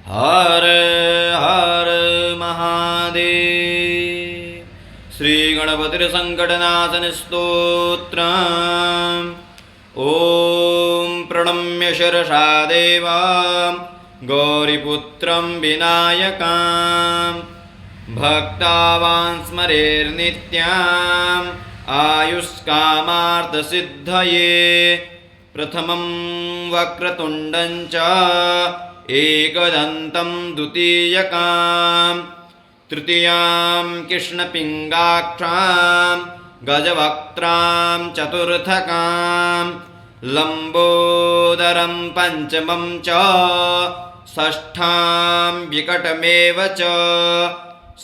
हर हर महादेव। श्री गणपतिर्सङ्कटनाशन स्तोत्रम्। ॐ प्रणम्य शिरसा देवां गौरीपुत्रं विनायकां भक्तावान् स्मरेर्नित्याम् आयुष्कामार्थसिद्धये। प्रथमं वक्रतुण्डं च एकदन्तं द्वितीयकां तृतीयां कृष्णपिङ्गाक्षां गजवक्त्रां चतुर्थकां लम्बोदरं पञ्चमं च षष्ठां विकटमेव च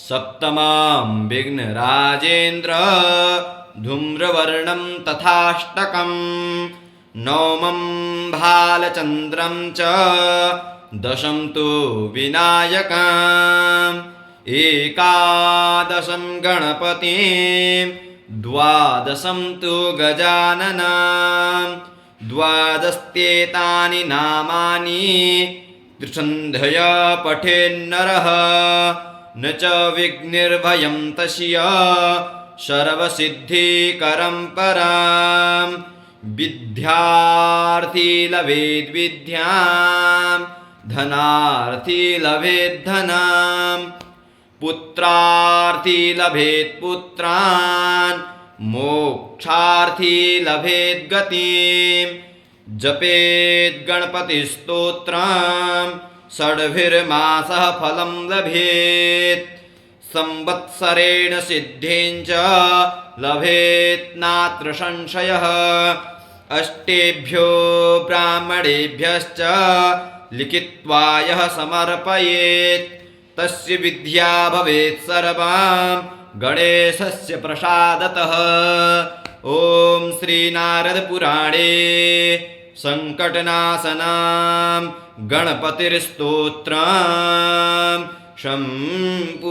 सप्तमां विघ्नराजेन्द्र धूम्रवर्णं तथाष्टकं नवमं भालचन्द्रं च दशं तु विनायकाम् एकादशं गणपतिं द्वादशं तु गजाननां द्वादशेतानि नामानि त्रिसन्ध्यया पठेन्नरः न च विघ्निर्भयं तस्य सर्वसिद्धिकरं परां विद्यार्थी लभेद्विद्यां धनार्थी लभेद्धनां पुत्रार्थी लभेत्पुत्रान् मोक्षार्थी लभेद्गतिं जपेद् गणपतिस्तोत्रं षड्भिर्मासः फलं लभेत् संवत्सरेण सिद्धिं च लभेत् नात्र संशयः अष्टेभ्यो ब्राह्मणेभ्यश्च लिखित्वा यः समर्पयेत् तस्य विद्या भवेत् सर्वां गणेशस्य प्रसादतः। ॐ श्रीनारदपुराणे सङ्कटनाशनां गणपतिर्स्तोत्रं सम्पूर्णम्।